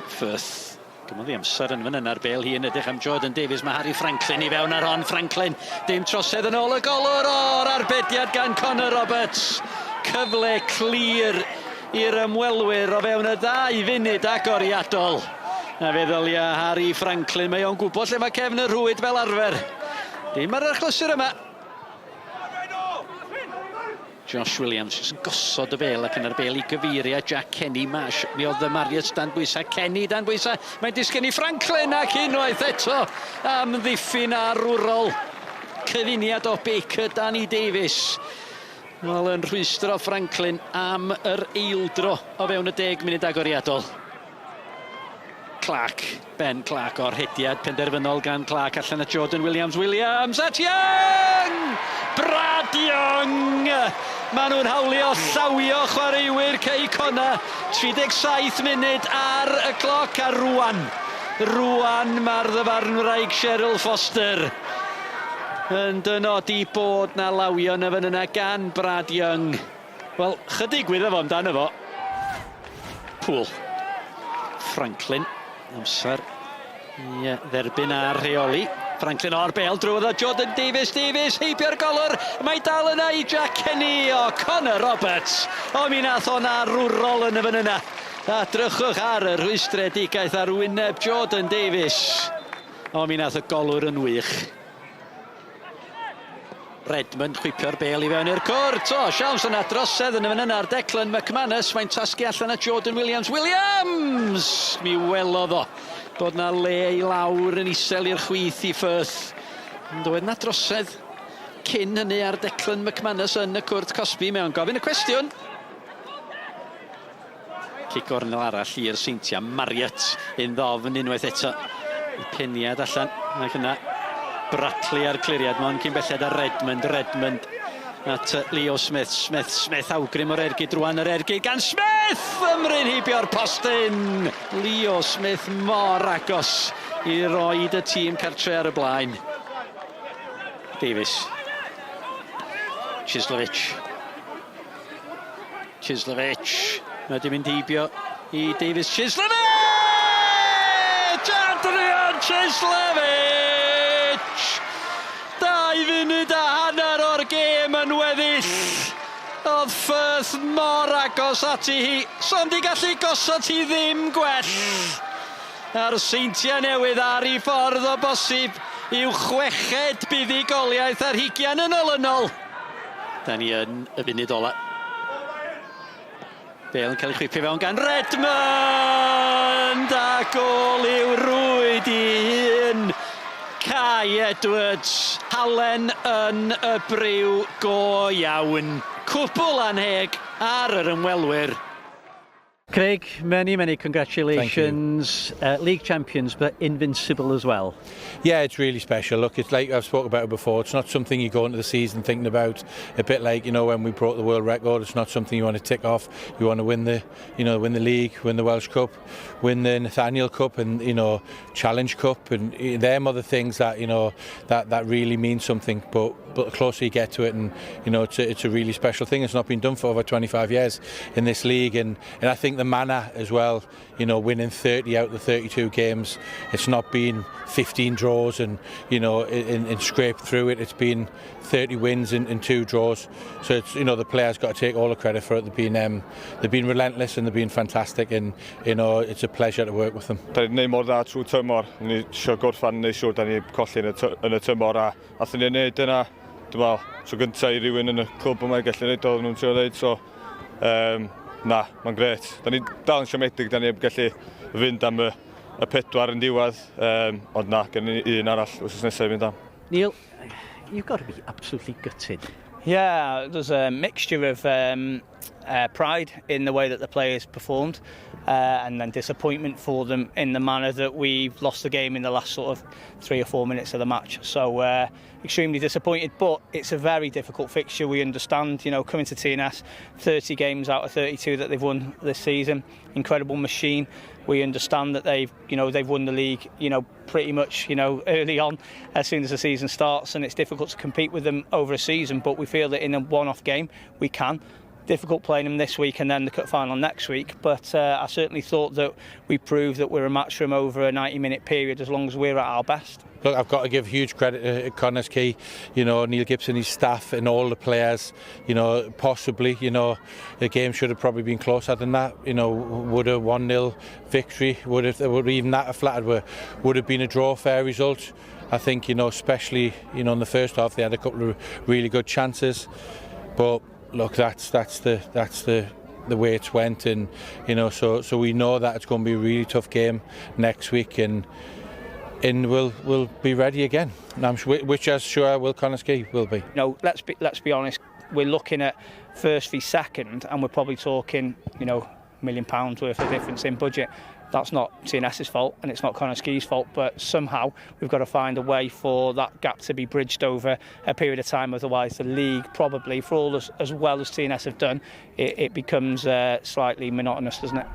Firth. Gymryd i amser yn fan yna'r bel hi yn edrych am Jordan Davies. Mae Harry Franklin i fewn ar hon. Franklin, dim trosedd yn ôl y golwr o'r arbediad gan Connor Roberts. Cyfle clir i'r ymwelwyr o fewn y 2 funud agoriadol. A feddylia Harry Franklin, mae o'n gwybod lle mae cefn y rwyd fel arfer. Dim ar yr achlysur yma. Josh Williams jyst yn gosod y bel ac yn ar bel i gyfeirio Jack Kenny. Mi oedd y Marius dan bwysau, Kenny dan bwysau. Mae'n disgyn i Franklin ac unwaith eto am ddiffyn arwrol. Cyfuniad o Baker Danny Davies. Wel yn rhwystro Franklin am yr eildro o fewn y 10 munud agoriadol. Clark, Ben Clark o'r hediad penderfynol gan Clark allan at Jordan Williams. Williams at Young! Brad Young! Maen nhw'n hawlio llawio chwaraewyr Cei Connah. 37 munud ar y cloc a rwan mae'r ddyfarnwraig Cheryl Foster yn dynodi bod na lawion y fan yna gan Brad Young. Wel, chydig gwyddo fo amdano fo. Poole. Franklin. Amser i dderbyn ar rheoli. Franklin o'r bel drwodd o Jordan Davies. Davies heibio'r golwr. Mae dal yna i Jack Kenny o Connor Roberts. O mi nath o'n arwrol yn y fan yna. A drychwch ar y rwystredigaeth ar wyneb Jordan Davies. O mi nath y golwr yn wych. Redmond chwipio'r bel i fewn i'r cwrt. O, siawns yna drosedd yn y fan yna ar Declan McManus. Mae'n tasgu allan at Jordan Williams. Williams! Mi welodd o bod na le i lawr yn isel i'r chwith i Firth. Doedd na drosedd cyn hynny ar Declan McManus yn y cwrt Cosby. Mewn gofyn y cwestiwn. Cic ornel arall i'r Seintiau. Marriott yn ddofn unwaith eto. I peniad allan. Ac yna Brackley ar cliriad. Mae'n cyn belled ar Redmond at Leo Smith awgrym o'r ergyd rwan yr ergyd gan Smith! Ymryn hibio'r postyn! Leo Smith mor agos i roed y tîm cartre ar y blaen. Davies. Chislovich. Mae di mynd hibio i Davies. Chislovich! Adrian Chislovich! 2 funud a hanner o'r gêm yn weddill. Oedd Firth mor agos ati hi. So'n di gallu gosod hi ddim gwell. A'r Seintiau Newydd ar ei ffordd o bosib i'w chweched buddugoliaeth ar 20 yn olynol. Da ni yn y funud ola. Bel yn cael ei chwipio fewn gan Redmond. A gol i'w rwyd i hun. Cai Edwards, Halen yn y briw go iawn. Cwbl anheg ar yr ymwelwyr. Craig, many congratulations. League champions, but invincible as well. Yeah, it's really special. Look, it's like I've spoken about it before. It's not something you go into the season thinking about. A bit like, you know, when we broke the world record. It's not something you want to tick off. You want to win the league, win the Welsh Cup, win the Nathaniel Cup, and Challenge Cup, and them are the things that that really mean something. But the closer you get to it, and it's a really special thing. It's not been done for over 25 years in this league, and I think the manner as well. Winning 30 out of the 32 games. It's not been 15 draws and scrape through it. It's been 30 wins and 2 draws. So it's the players got to take all the credit for it. They've been relentless and they've been fantastic, and it's a pleasure to work with them. Da ni'n neud mor dda trwy tymor. Ni isio gorffan neu siwr da ni colli yn y tymor, a athyn ni'n neud yna, dwi'n meddwl, tro gyntaf i rywun yn y clwb yma i gallu neud oedd nhw'n trio dweud. So, na, mae'n gret. Da ni dal yn siomedig, da ni heb gallu fynd am y 4 yn diwedd, ond na, gen ni un arall wrth nesaf i fynd am. Neil, you've got to be absolutely gutted. Yeah, there's a mixture of pride in the way that the players performed, and then disappointment for them in the manner that we've lost the game in the last sort of 3 or 4 minutes of the match. So extremely disappointed, but it's a very difficult fixture. We understand, coming to TNS, 30 games out of 32 that they've won this season, incredible machine. We understand that they've won the league, pretty much, early on, as soon as the season starts, and it's difficult to compete with them over a season. But we feel that in a one-off game, we can. difficult playing them this week and then the cup final next week, but I certainly thought that we proved that we're a match for them over a 90-minute period as long as we're at our best. Look, I've got to give huge credit to Connah's Quay, Neil Gibson, his staff and all the players. Possibly, the game should have probably been closer than that. Would a 1-0 victory, would even that have flattered, would have been a draw, fair result. I think, especially, in the first half they had a couple of really good chances. But look, that's the way it's went, and so we know that it's going to be a really tough game next week, and we'll be ready again. And I'm sure, which as sure will Connah's Quay will be. Let's be honest. We're looking at first v second, and we're probably talking £1 million worth of difference in budget. That's not TNS's fault, and it's not Connah's Quay's fault, but somehow we've got to find a way for that gap to be bridged over a period of time. Otherwise, the league probably, for all as well as TNS have done, it becomes slightly monotonous, doesn't it?